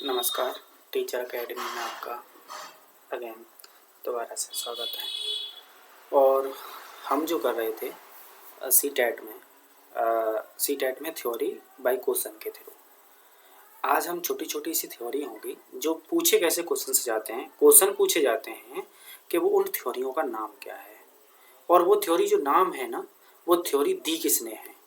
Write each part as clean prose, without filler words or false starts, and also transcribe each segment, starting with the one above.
नमस्कार, teacher academy में आपका अगेन दोबारा से स्वागत है। और हम जो कर रहे थे सी टैट में थ्योरी बाय क्वेश्चन के थ्रू। आज हम छोटी छोटी सी थ्योरी होंगी जो पूछे कैसे क्वेश्चन से जाते हैं, क्वेश्चन पूछे जाते हैं कि वो उन थ्योरियों का नाम क्या है, और वो थ्योरी जो नाम है ना, वो थ्योरी दी किसने है,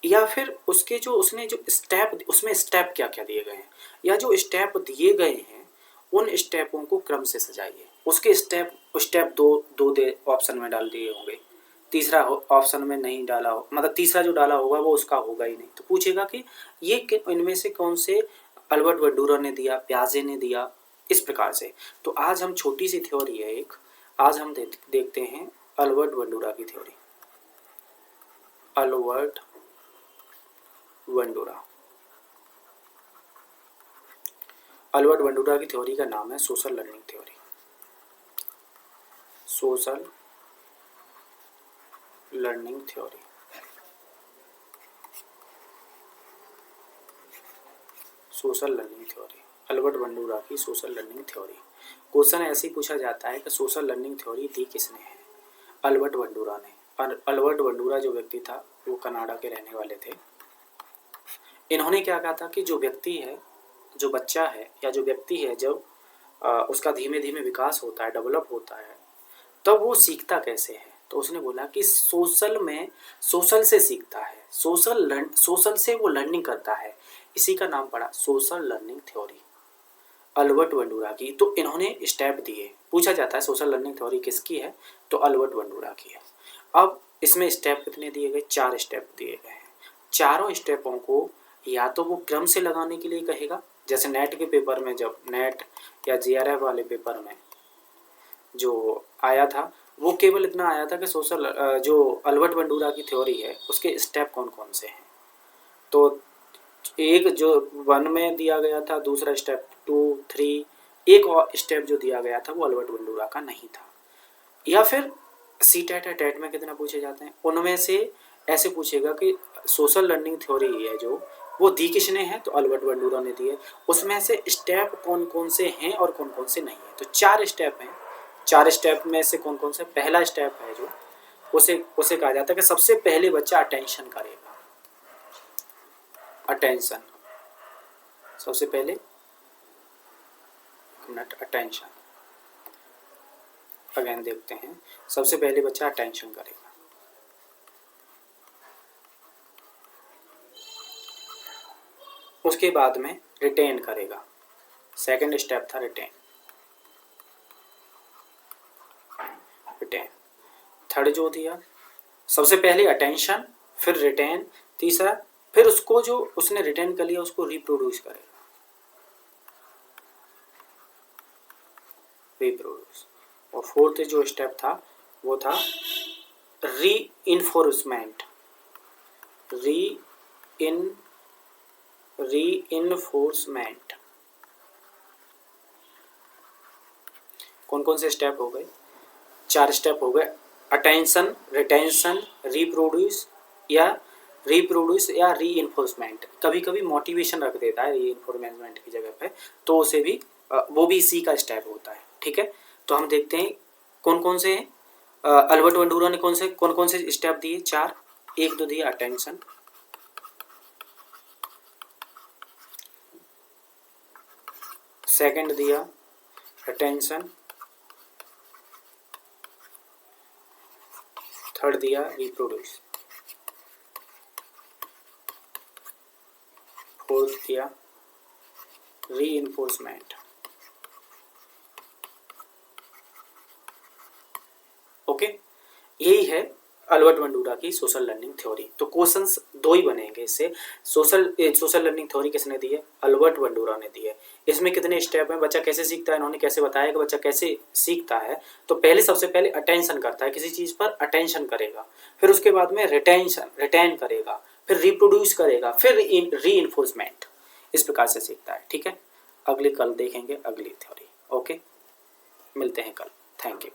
या फिर उसके जो उसने जो स्टेप, उसमें स्टेप क्या क्या दिए गए हैं, या जो स्टेप दिए गए हैं उन स्टेपों को क्रम से सजाइए। उसके स्टेप दो दे ऑप्शन में डाल दिए होंगे, तीसरा ऑप्शन में नहीं डाला हो, मतलब तीसरा जो डाला होगा वो उसका होगा ही नहीं। तो पूछेगा कि ये इनमें से कौन से अल्बर्ट बंडूरा ने दिया, प्याजे ने दिया, इस प्रकार से। तो आज हम छोटी सी थ्योरी है एक, आज हम देखते हैं अल्बर्ट बंडूरा की थ्योरी। अल्बर्ट बंडूरा की थ्योरी का नाम है social learning theory. Social learning theory. Social learning theory, Albert Bandura की सोशल लर्निंग थ्योरी। क्वेश्चन ऐसे ही पूछा जाता है कि सोशल लर्निंग थ्योरी दी किसने है? अल्बर्ट बंडूरा ने। अल्बर्ट बंडूरा जो व्यक्ति था वो कनाडा के रहने वाले थे। इन्होंने क्या कहा था कि जो व्यक्ति है, जो बच्चा है या जो व्यक्ति है, जब उसका धीमे धीमे विकास होता है, डेवलप होता है, तब वो सीखता कैसे है? तो उसने बोला कि सोशल से सीखता है, सोशल से वो लर्निंग करता है। इसी का नाम पड़ा social learning theory, Albert Bandura की। तो इन्होंने स्टेप दिए, पूछा जाता है सोशल लर्निंग थ्योरी किसकी है, तो अल्बर्ट बंडूरा की है। अब इसमें स्टेप कितने दिए गए? 4 स्टेप दिए गए हैं। चारों स्टेपों को या तो वो क्रम से लगाने के लिए कहेगा, जैसे नेट के पेपर में, जब नेट या जीआरएफ वाले पेपर में जो आया था वो केवल इतना आया था कि जो अल्बर्ट बंडूरा की थ्योरी है उसके स्टेप कौन कौन से हैं। तो एक जो 1 में दिया गया था, दूसरा स्टेप 2, 3, एक और स्टेप जो दिया गया था वो अल्बर्ट बंडूरा का नहीं था। या फिर सी टेट में कितना पूछे जाते हैं, उनमें से ऐसे पूछेगा कि सोशल लर्निंग थ्योरी है जो वो दी किसने है, तो अल्बर्ट बंडूरा ने दी है। उसमें से स्टेप कौन कौन से हैं और कौन कौन से नहीं है। तो 4 स्टेप हैं। 4 स्टेप में से कौन कौन से? पहला स्टेप है जो उसे कहा जाता है कि सबसे पहले बच्चा अटेंशन करेगा। अटेंशन, सबसे पहले अटेंशन। अगेन देखते हैं, सबसे पहले बच्चा अटेंशन करेगा। उसके बाद में रिटेन करेगा। सेकंड स्टेप था रिटेन। थर्ड जो दिया, सबसे पहले अटेंशन, फिर रिटेन, तीसरा फिर उसको जो उसने रिटेन कर लिया उसको रिप्रोड्यूस करेगा। और फोर्थ जो स्टेप था वो था रीइंफोर्समेंट। रीइंफोर्समेंट। कौन कौन से स्टेप हो गए? 4 स्टेप हो गए। अटेंशन, रिटेंशन, रिप्रोड्यूस या रीइंफोर्समेंट। कभी कभी मोटिवेशन रख देता है रीइंफोर्समेंट की जगह पे, तो उसे भी वो भी इसी का स्टेप होता है। ठीक है, तो हम देखते हैं कौन कौन से हैं। अल्बर्ट बंडूरा ने कौन कौन से स्टेप दिए? 4। एक तो दिया अटेंशन, सेकंड दिया अटेंशन, थर्ड दिया रिप्रोड्यूस, फोर्थ दिया रीइंफोर्समेंट। ओके, यही है अल्बर्ट बंडूरा की सोशल लर्निंग थ्योरी। तो क्वेश्चंस 2 ही बनेंगे इससे। सोशल लर्निंग थ्योरी किसने दी है? अल्बर्ट बंडूरा ने दी है। इसमें कितने स्टेप हैं, बच्चा कैसे सीखता है, इन्होंने कैसे बताया कि बच्चा कैसे सीखता है। तो सबसे पहले अटेंशन करता है, किसी चीज़ पर अटेंशन करेगा, फिर उसके बाद में रिटेन करेगा, फिर रिप्रोड्यूस करेगा, फिर रीइंफोर्समेंट। इस प्रकार से सीखता है। ठीक है, कल देखेंगे अगली थ्योरी। ओके, मिलते हैं कल। Thank you.